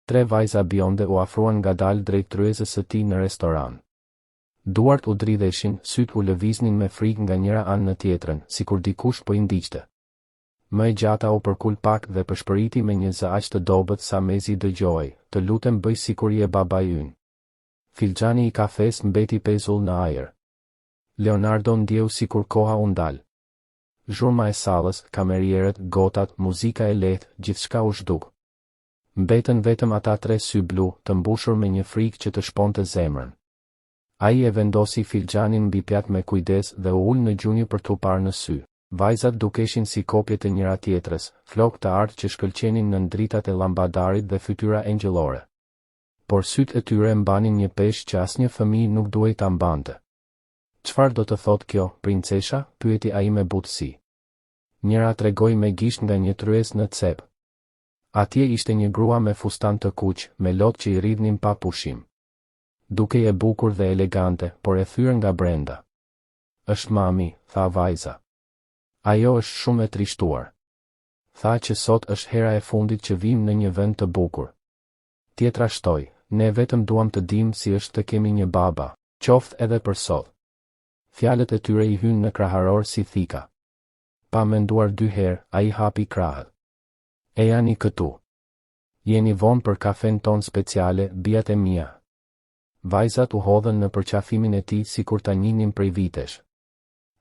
3 vajza bjonde u afruan ngadalë drejt tryezës së tij në restoran. Duart u dridheshin, syt u lëviznin me frikë nga njëra anë në tjetrën, sikur dikush po i ndiqte. Më e gjata u përkul pak dhe përshpëriti me një zë aq të dobët sa mezi dëgjoj, të lutem bëj sikur je baba ynë. Filxhani i kafes mbeti pezull në ajër. Leonardo ndjeu sikur koha u ndal. Zhurma e sallës, kamerierët, gotat, muzika e lehtë, gjithçka u zhduk. Mbetën vetëm ata 3 sy blu, të mbushur me një frikë që të shponte zemrën. Ai e vendosi filxhanin mbi pjatë me kujdes dhe u ul në gjunjë për t'u parë në sy. Vajzat dukeshin si kopjet e njëra tjetrës, flokë të artë që shkëlqenin në dritat e llambadarit dhe fytyra engjëllore. Por sytë e tyre mbanin një peshë që asnjë fëmijë nuk duhej ta mbante. Çfarë do të thotë kjo, princesha? Pyeti ai me butësi. Njëra tregoi me gisht nga një tryezë në cep. Atje ishte një grua me fustan të kuq, me lotë që i rridhnin pa pushim. Dukej e bukur dhe elegante, por e thyrë nga brenda. Është mami, tha vajza. Ajo është shumë e trishtuar. Tha që sot është hera e fundit që vim në një vend të bukur. Tjetra shtoi, ne vetëm duam të dim si është të kemi një baba, qoftë edhe për sot. Fjalët e tyre i hynë në kraharor si thika. Pa menduar 2 herë, ai hapi krahët. E jani këtu. Jeni vonë për kafen ton speciale, bijat e mia. Vajzat u hodhën në përqafimin e tij sikur ta njihnin prej vitesh.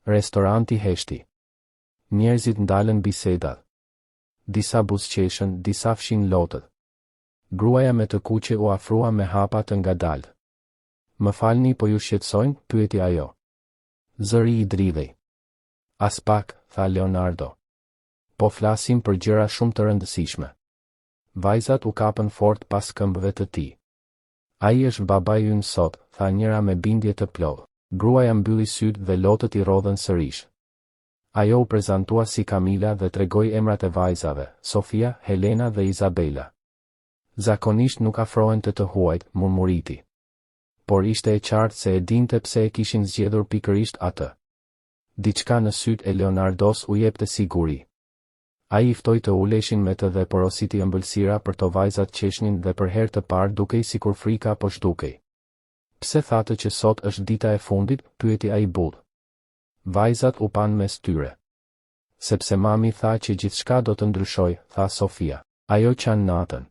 Restoranti heshti. Njerëzit ndalën bisedat. Disa buzëqeshën, disa fshin lotët. Gruaja me të kuqe u afrua me hapa të ngadalë. Më falni, po ju shqetësojnë? Pyeti ajo. Zëri i dridhej. As pak, tha Leonardo. Po flasim për gjëra shumë të rëndësishme. Vajzat u kapën fort pas këmbëve të tij. Ai është babai ynë sot, tha njëra me bindje të plotë. Gruaja mbylli sytë dhe lotët i rodhen sërish. Ajo u prezantua si Camila dhe tregoi emrat e vajzave, Sofia, Helena dhe Isabela. Zakonisht nuk afrohen të huajt, murmuriti. Por ishte e qartë se e dinte pse e kishin zgjedhur pikërisht atë. Diçka në sytë e Leonardos u jepte siguri. Ai i ftoi të uleshin me të dhe porositi ëmbëlsira për to vajzat qeshnin dhe për herë të parë dukej sikur frika po zhdukej. Pse thate që sot është dita e fundit? Pyeti ai butë. Vajzat u pan mes tyre. Sepse mami tha që gjithçka do të ndryshoj, tha Sofia. Ajo qanë natën.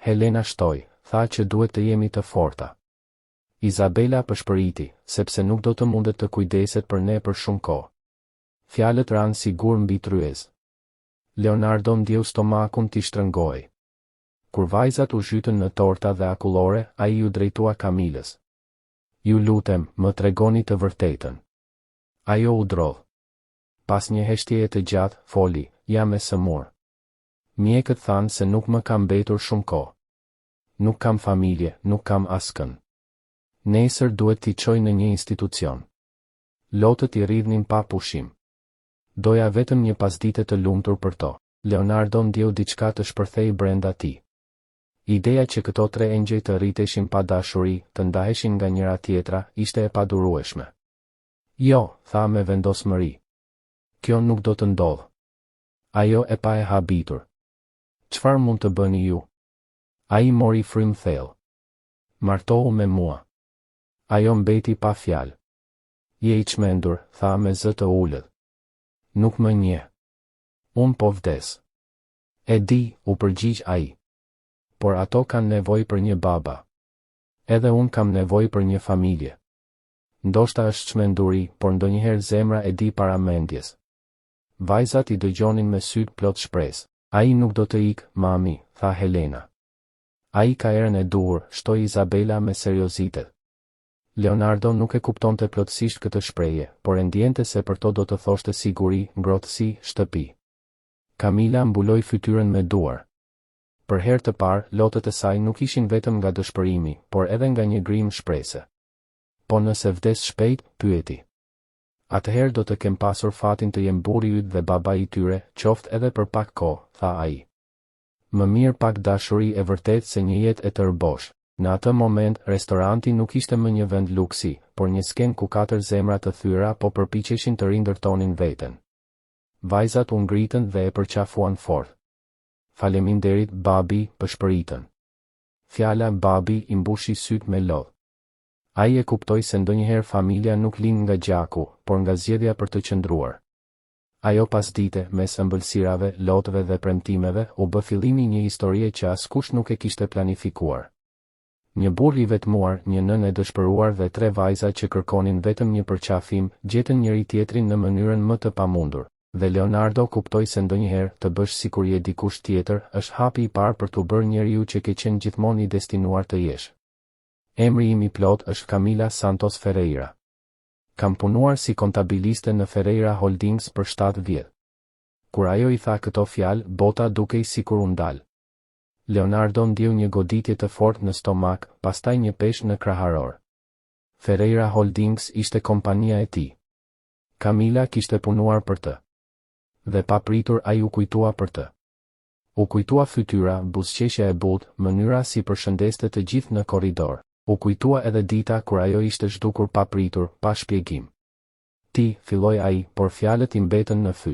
Helena shtoi, tha që duhet të jemi të forta. Isabela përshpëriti, sepse nuk do të mundet të kujdeset për ne për shumë kohë. Fjalët ranë sigur mbi tryezë. Leonardo ndjeu stomakun t'i shtrëngoi. Kur vajzat u zhytën në torta dhe akullore, ai ju drejtua Camilës. Ju lutem, më tregoni të vërtetën. Ajo u drodh. Pas një heshtjeje të gjatë, foli, jam e sëmur. Mjekët thanë se nuk më kam mbetur shumë kohë. Nuk kam familje, nuk kam askën. Nesër duhet t'i çoj në një institucion. Lotët i rridhnin pa pushim. Doja vetëm një pasdite të lumtur për to. Leonardo ndjeu diçka të shpërthej brenda tij. Ideja që këto 3 engjëj të rriteshin pa dashuri, të ndaheshin nga njëra tjetra, ishte e padurueshme. Jo, tha me vendosmëri. Kjo nuk do të ndodhë. Ajo e pa e habitur. Çfarë mund të bëni ju? Ai mori frym thellë. Martohu me mua. Ajo mbeti pa fjalë. Je i çmendur, tha me zë të ulët. Nuk më njeh. Unë po vdes. E di, u përgjigj ai. Por ato kanë nevojë për një baba. Edhe unë kam nevojë për një familje. Ndoshta është çmenduri, por ndonjëherë zemra e di para mendjes. Vajzat i dëgjonin me sytë plot shpresë. Ai nuk do të ikë, mami, tha Helena. Ai ka erën e duhur, shtoi Isabela me seriozitet. Leonardo nuk e kuptonte plotësisht këtë shprehje, por e ndjente se për to do të thoshte siguri, ngrohtësi, shtëpi. Camila mbuloi fytyrën me duar. Për herë të parë, lotët e saj nuk ishin vetëm nga dëshpërimi, por edhe nga një grim shprese. Po nëse vdes shpejt, pyeti. Atëherë do të kem pasur fatin të jem burri yt dhe baba i tyre, qoftë edhe për pak kohë, tha ai. Më mirë pak dashuri e vërtet se një jetë e tërbosh. Në atë moment, restoranti nuk ishte më një vend luksi, por një skenë ku 4 zemra të thyra po përpiqeshin të rindërtonin veten. Vajzat u ngritën dhe e përqafuan fort. Faleminderit, babi, përshpëritën. Fjala babi I mbushi syt me lodh. Ai e kuptoi se ndonjëherë familja nuk lind nga gjaku, por nga zgjedhja për të qëndruar. Ajo pasdite, mes ëmbëlsirave, lotëve dhe premtimeve, u bë fillimi një historie që askush nuk e kishte planifikuar. Një burr I vetmuar, një nënë e dëshpëruar dhe 3 vajza që kërkonin vetëm një përqafim, gjetën njëri tjetrin në mënyrën më të pamundur, dhe Leonardo kuptoi se ndonjëherë të bësh sikur je dikush tjetër është hapi I parë për t'u bërë njeriu që ke qenë gjithmonë I destinuar të jesh. Emri im I plot është Camila Santos Ferreira. Kam punuar si kontabiliste në Ferreira Holdings për 7 vjet. Kur ajo I tha këto fjalë, bota dukej sikur u ndal. Leonardo ndjeu një goditje të fortë në stomak, pastaj një peshë në kraharor. Ferreira Holdings ishte kompania e tij. Camila kishte punuar për të. Dhe papritur ai u kujtua për të. U kujtua fytyra, buzëqeshja e butë, mënyra si përshëndeste të gjithë në korridor. U kujtua edhe dita kur ajo ishte zhdukur papritur, pa shpjegim. Ti, filloi ai, por fjalët I mbetën në fy.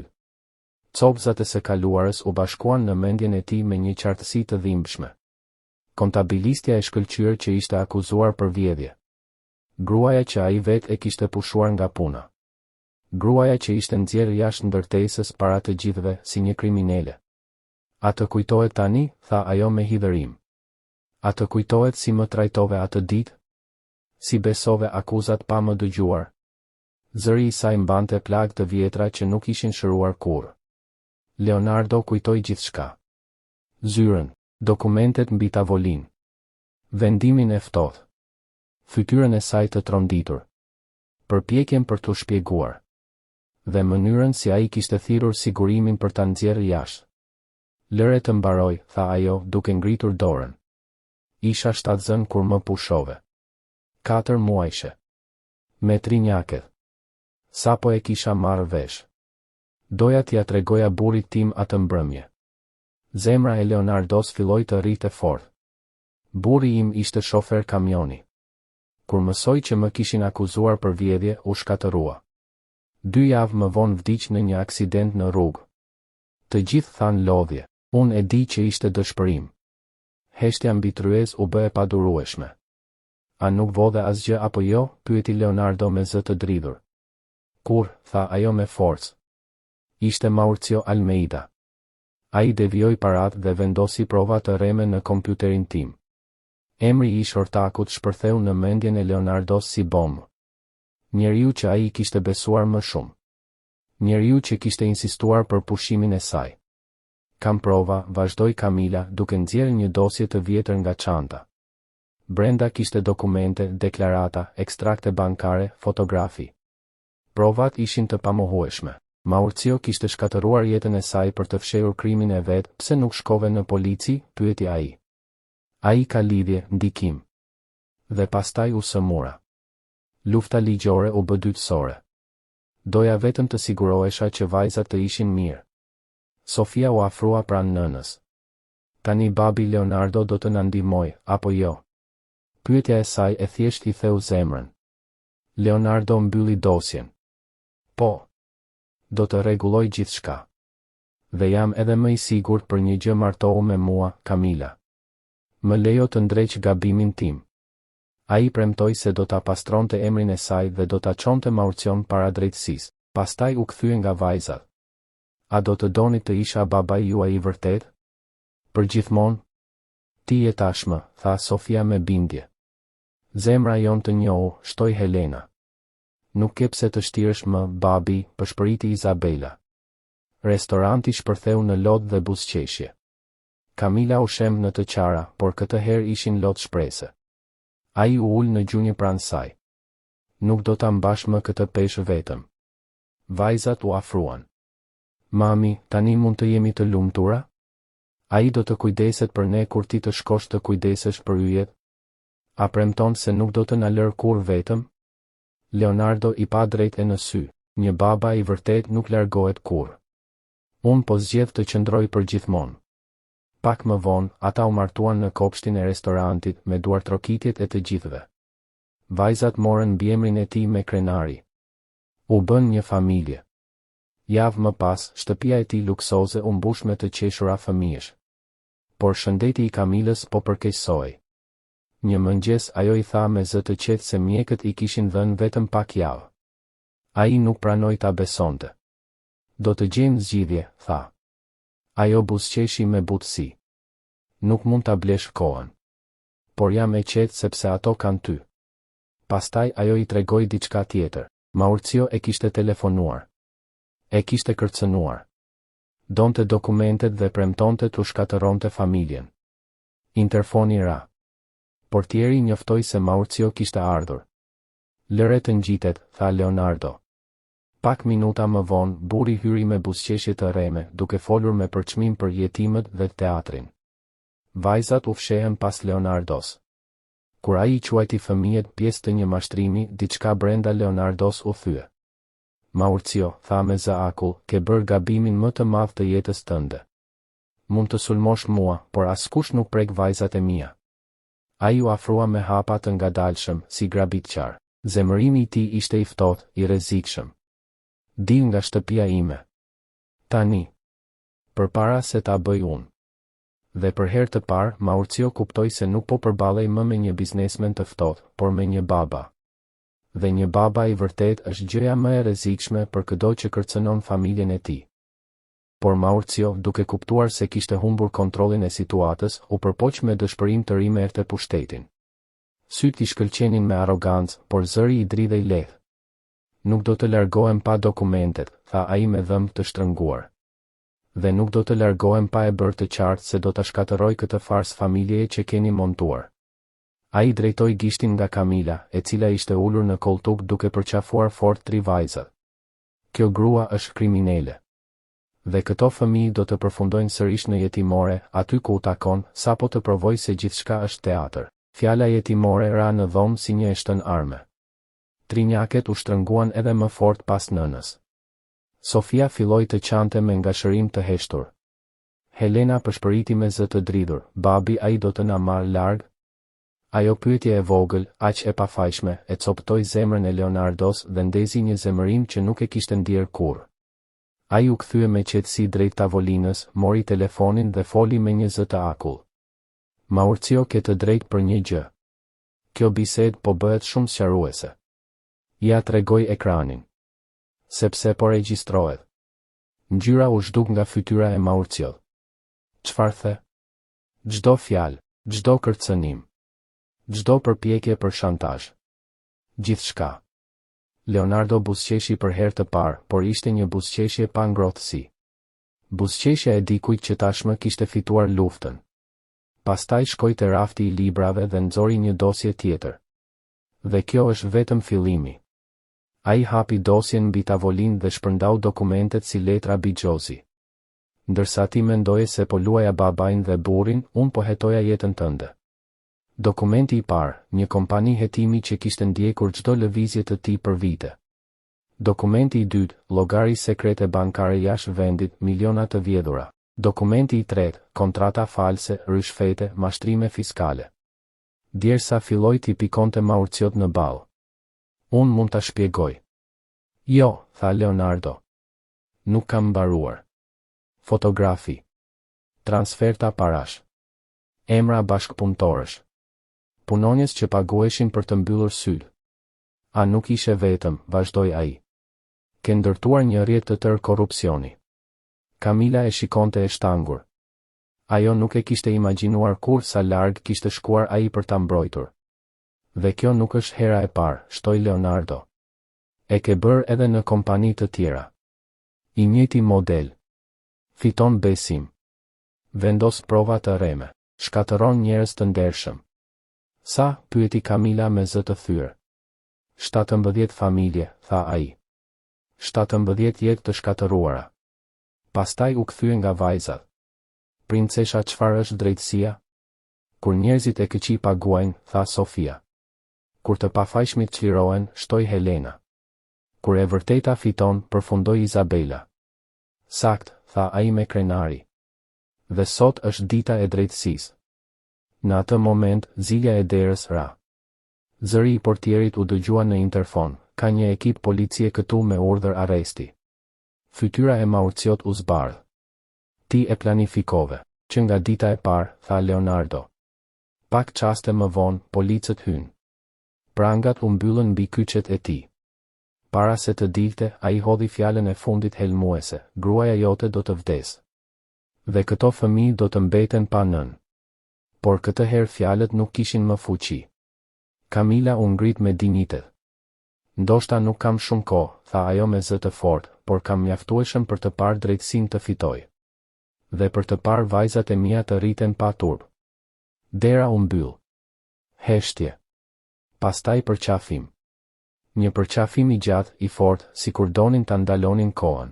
Copëzat e së kaluarës u bashkuan në mendjen e tij me një qartësi të dhimbshme. Kontabilistja e shkëlqyer që ishte akuzuar për vjedhje. Gruaja që ai vetë e kishte pushuar nga puna. Gruaja që ishte nxjerrë jashtë ndërtesës para të gjithëve si një kriminale. A të kujtohet tani, tha ajo me hidhërim. A të kujtohet si më trajtove atë ditë? Si besove akuzat pa më dëgjuar? Zëri I saj mbante plagë të vjetra që nuk ishin shëruar kurrë. Leonardo kujtoi gjithçka. Zyrën, dokumentet mbi tavolinë, vendimin e ftohtë, fytyrën e saj të tronditur, përpjekjen për t'u shpjeguar, dhe mënyrën si ai kishte thirrur sigurimin për ta nxjerrë jashtë. Lëre të mbaroj, tha ajo, duke ngritur dorën. Isha shtatzën kur më pushove. 4 muajshe. Me 3 njaketh. Sapo e kisha marrë vesh. Doja t'ja tregoja burrit tim atë mbrëmje. Zemra e Leonardos filloi të rrite fort. Burri im ishte shofer kamioni. Kur mësoi që më kishin akuzuar për vjedhje, u shkatërrua. 2 javë më vonë vdiq në një aksident në rrugë. Të gjithë thanë lodhje. Unë e di që ishte dëshpërim. Heshtja mbi tryez u bë e padurueshme. A nuk vodhe asgjë apo jo? Pyeti Leonardo me zë të dridhur. Kur, tha ajo me forcë. Ishte Mauricio Almeida. Ai devijoi parat dhe vendosi prova të rreme në kompjuterin tim. Emri I shortakut shpërtheu në mendjen e Leonardos si bombë. Njeriu që ai kishte besuar më shumë. Njeriu që kishte insistuar për pushimin e saj. Kam prova, vazhdoi Camila, duke nxjerrë një dosje të vjetër nga çanta. Brenda kishte dokumente, deklarata, ekstrakte bankare, fotografi. Provat ishin të pamohueshme. Mauricio kishte shkatëruar jetën e saj për të fshehur krimin e vet, pse nuk shkove në polici? Pyeti ai. Ai ka lidhje, ndikim. Dhe pastaj u sëmura. Lufta ligjore u bë dytësore. Doja vetëm të sigurohesha që vajzat të ishin mirë. Sofia u afrua pranë nënës. Tani babi Leonardo do të na ndihmoj, apo jo? Pyetja e saj e thjesht I theu zemrën. Leonardo mbylli dosjen. Po. Do të rregulloj gjithçka. Dhe jam edhe më I sigurt për një gjë, martohu me mua, Camila. Më lejo të ndreq gabimin tim. Ai premtoi se do ta pastronte emrin e saj dhe do ta çonte Mauricion para drejtësisë. Pastaj u kthye nga vajzat. A do të doni të isha babai juaj I vërtet? Për gjithmonë? Ti je tashmë, tha Sofia me bindje. Zemra jon të njohu, shtoi Helena. Nuk ke pse të shtiresh më, babi, përshpëriti Izabela. Restoranti shpërtheu në lot dhe buzëqeshje. Camila u shem në të qara, por këtë herë ishin lot shprese. Ai u ul në gjunjë pranë saj. Nuk do ta mbash më këtë peshë vetëm. Vajzat u afruan. Mami, tani mund të jemi të lumtura? Ai do të kujdeset për ne kur ti të shkosh të kujdesesh për yjet? A premton se nuk do të na lër kur vetëm? Leonardo I pa drejt e në sy. Një baba I vërtet nuk largohet kur. Unë po zgjedh të qëndroj për gjithmonë. Pak më vonë, ata u martuan në kopshtin e restorantit me duartrokitjet e të gjithëve. Vajzat morën mbiemrin e tij me krenari. U bën një familje. Javë më pas, shtëpia e tij luksoze u mbush me të qeshura fëmijësh. Por shëndeti I Camilës po përkeqësoi. Një mëngjes ajo i tha me zë të qetë se mjekët i kishin dhënë vetëm pak javë. Ai nuk pranoi ta besonte. Do të gjejmë zgjidhje, tha. Ajo buzëqeshi me butësi. Nuk mund ta blesh kohën. Por jam e qetë sepse ato kanë ty. Pastaj ajo i tregoi diçka tjetër. Mauricio e kishte telefonuar. E kishte kërcënuar. Donte dokumentet dhe premtonte t'u shkatëronte familjen. Interfoni ra. Portieri njoftoi se Mauricio kishte ardhur. Lëre të ngjitet, tha Leonardo. Pak minuta më vonë, burri hyri me buzëqeshje të rreme, duke folur me përçmim për jetimet dhe teatrin. Vajzat u fshehen pas Leonardos. Kur ai i quajti fëmijët pjesë të një mashtrimi, diçka brenda Leonardos u thye. Mauricio, tha me zë akull, ke bërë gabimin më të madh të jetës tënde. Mund të sulmosh mua, por askush nuk prek vajzat e mia. Ai u afrua me hapa të ngadalshëm, si grabitqar. Zemërimi i tij ishte i ftohtë, i rrezikshëm. Dil nga shtëpia ime. Tani. Përpara se ta bëj unë. Dhe për herë të parë, Mauricio kuptoi se nuk po përballej më me një biznesmen të ftohtë, por me një baba. Dhe një baba i vërtet është gjëja më e rrezikshme për çdo që kërcënon familjen e tij. Por Mauricio, duke kuptuar se kishte humbur kontrollin e situatës, u përpoq me dëshpërim të ri me ertë pushtetin. Syt I shkëlqenin me arrogancë, por zëri I dridhej lehtë. Nuk do të largohem pa dokumentet, tha ai me dhëmbë të shtrënguar. Dhe nuk do të largohem pa e bërë të qartë se do ta shkatërroj këtë farsë familjeje që keni montuar. Ai drejtoi gishtin nga Camila, e cila ishte ulur në koltuk duke përqafuar fort 3 vajzat. Kjo grua është kriminele. Dhe këto fëmijë do të përfundojnë sërish në jetimore, aty ku u takon, sapo të provoj se gjithçka është teatr. Fjala jetimore ra në dhomë si një eshtën arme. Trinjaket u shtrënguan edhe më fort pas nënës. Sofia filloi të qante me ngashërim të heshtur. Helena përshpëriti me zë të dridhur, babi ai do të na marrë larg? Ajo pyetje e vogël, aq e pafajshme, e coptoi zemrën e Leonardos dhe ndezi një zemërim që nuk e kishte ndier kurrë. Ai u kthye me qetësi drejt tavolinës, mori telefonin dhe foli me një zë të akull. Mauricio ke të drejtë për një gjë. Kjo bisedë po bëhet shumë sqaruese. Ja tregoj ekranin. Sepse po regjistrohet. Ngjyra u zhduk nga fytyra e Mauricios. Çfarë the? Çdo fjalë, çdo kërcënim, çdo përpjekje për shantazh. Gjithçka. Leonardo buzëqeshi për herë të parë, por ishte një buzëqeshje pa ngrohtësi. Buzëqeshja e dikujt që tashmë kishte fituar luftën. Pastaj shkoi te rafti I librave dhe nxori një dosje tjetër. Dhe kjo është vetëm fillimi. Ai hapi dosjen mbi tavolinë dhe shpërndau dokumentet si letra bigjozi. Ndërsa ti mendoje se po luaja babain dhe burrin, unë po hetoja jetën tënde. Dokumenti I parë, një kompani hetimi që kishte ndjekur çdo lëvizje të tij për vite. Dokumenti I dytë, llogari sekrete bankare jashtë vendit, miliona të vjedhura. Dokumenti I tretë, kontrata false, rishfete, mashtrime fiskale. Djersa filloi t'i pikonte Mauriciot në ball. Unë mund ta shpjegoj. Jo, tha Leonardo. Nuk kam mbaruar. Fotografi. Transferta parash. Emra bashkëpunëtorësh. Punonjës që paguheshin për të mbyllur sytë. A nuk ishe vetëm, vazhdoi ai. Ke ndërtuar një rrjet të tërë korrupsioni. Camila e shikonte e shtangur. Ajo nuk e kishte imagjinuar kur sa larg kishte shkuar ai për ta mbrojtur. Dhe kjo nuk është hera e parë, shtoi Leonardo. E ke bërë edhe në kompani të tjera. I njëjti model. Fiton besim. Vendos prova të rreme. Shkatëron njerëz të ndershëm. Sa, pyeti Camila me zë të thyrë. 17 familje, tha ai. 17 jetë të shkatëruara. Pastaj u kthye nga vajzat. Princesha, çfarë është drejtësia? Kur njerëzit e këqij paguajnë, tha Sofia. Kur të pafajshmit çlirohen, shtoi Helena. Kur e vërteta fiton, përfundoi Izabela. Sakt, tha ai me krenari. Dhe sot është dita e drejtësisë. Në atë moment, zilja e derës ra. Zëri I portierit u dëgjua në interfon, ka një ekip policie këtu me urdhër arresti. Fytyra e Mauriciot u zbardh. Ti e planifikove, që nga dita e parë, tha Leonardo. Pak qaste më vonë, policët hynë. Prangat u mbyllën mbi kyçet e tij. Para se të dilte, ai hodhi fjalën e fundit helmuese: gruaja jote do të vdes. Dhe këto fëmijë do të mbeten pa nën. Por këtë herë fjalët nuk kishin më fuqi. Kamila u ngrit me dinjitet. Ndoshta nuk kam shumë kohë, tha ajo me zë të fortë, por kam mjaftueshëm për të parë drejtësinë të fitoj. Dhe për të parë vajzat e mia të rriten pa turp. Dera u mbyll. Heshtje. Pastaj përqafim. Një përqafim i gjatë, i fortë, sikur donin ta ndalonin kohën.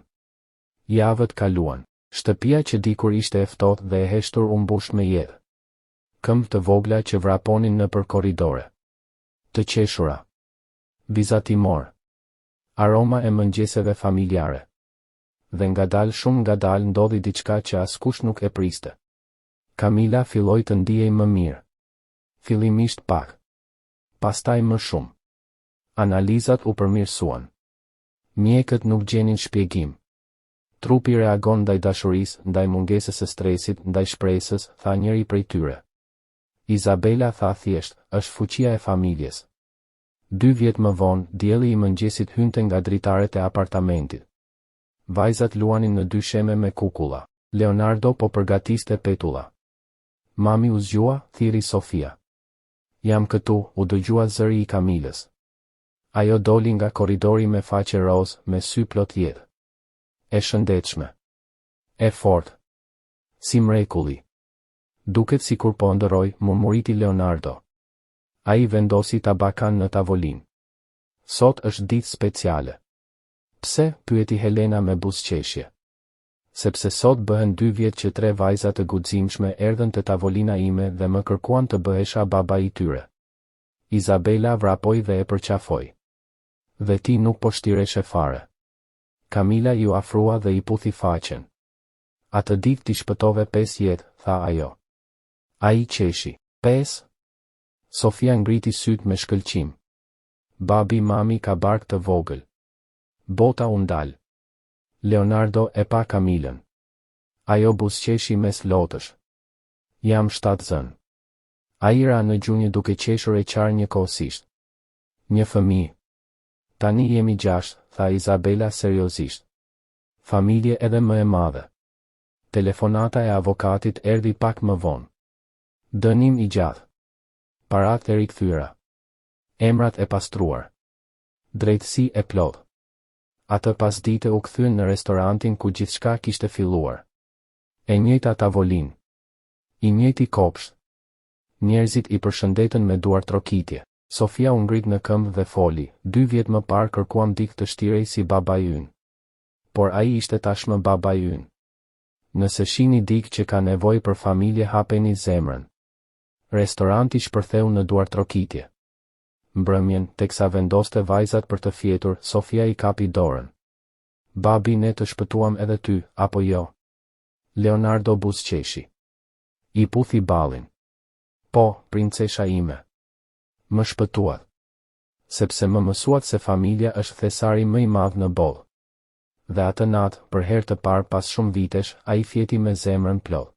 Javët kaluan. Shtëpia që dikur ishte e ftohtë dhe e heshtur u mbush me jetë. Këmbë të vogla që vraponin nëpër korridore. Të qeshura. Vizatimor. Aroma e mëngjeseve familjare. Dhe shumë ngadalë ndodhi diçka që askush nuk e priste. Kamila filloi të ndihej më mirë. Fillimisht pak. Pastaj më shumë. Analizat u përmirësuan. Mjekët nuk gjenin shpjegim. Trupi reagon ndaj dashurisë, ndaj mungesës së stresit, ndaj shpresës, tha njëri prej tyre. Izabela tha thjesht, është fuqia e familjes. 2 vjet më vonë, dielli i mëngjesit hynte nga dritaret e apartamentit. Vajzat luanin në dysheme me kukulla. Leonardo po përgatiste petulla. Mami u zgjua, thiri Sofia. Jam këtu, u dëgjua zëri i Kamilës. Ajo doli nga korridori me faqe roz, me sy plot jetë. E shëndetshme. E fortë. Si mrekulli. Duket sikur po ndërroj, murmuriti Leonardo. Ai vendosi tabakan në tavolinë. Sot është ditë speciale. Pse, pyeti Helena me buzëqeshje. Sepse sot bëhen 2 vjet që 3 vajza të guximshme erdhën te tavolina ime dhe më kërkuan të bëhesha baba i tyre. Izabela vrapoi dhe e përqafoi. Dhe ti nuk po shtireshe fare. Kamila ju afrua dhe i puthi faqen. Atë ditë ti shpëtove 5 jetë, tha ajo. Ai qeshi. 5? Sofia ngriti syt me shkëlqim. Babi mami ka bark të vogël. Bota u ndal. Leonardo e pa Kamilën. Ajo buzëqeshi mes lotësh. Jam 7 zën. Ai ra në gjunjë duke qeshur e qarë njëkohësisht. Një fëmijë. Tani jemi 6, tha Izabela seriozisht. Familje edhe më e madhe. Telefonata e avokatit erdhi pak më vonë. Dënim i gjatë. Parat e rikthyer. Emrat e pastruar. Drejtësi e plot. Atë pasdite u kthyen në restorantin ku gjithçka kishte filluar. E njëjta tavolinë. I njëjti kopsht. Njerëzit i përshëndetën me duar trokitje. Sofia u ngrit në këmbë dhe foli, 2 vjet më parë kërkuam dikë të shtirej si babai ynë. Por ai ishte tashmë babai ynë. Nëse shihni dikë që ka nevojë për familje, hapeni zemrën. Restoranti shpërtheu në duar trokitje. Mbrëmjen, teksa vendoste vajzat për të fjetur, Sofia i kapi dorën. Babi, ne të shpëtuam edhe ty, apo jo? Leonardo buzëqeshi. I puthi ballin. Po, princesha ime. Më shpëtuat. Sepse më mësuat se familja është thesari më i madh në botë. Dhe atë natë, për herë të parë pas shumë vitesh, ai fjeti me zemrën plot.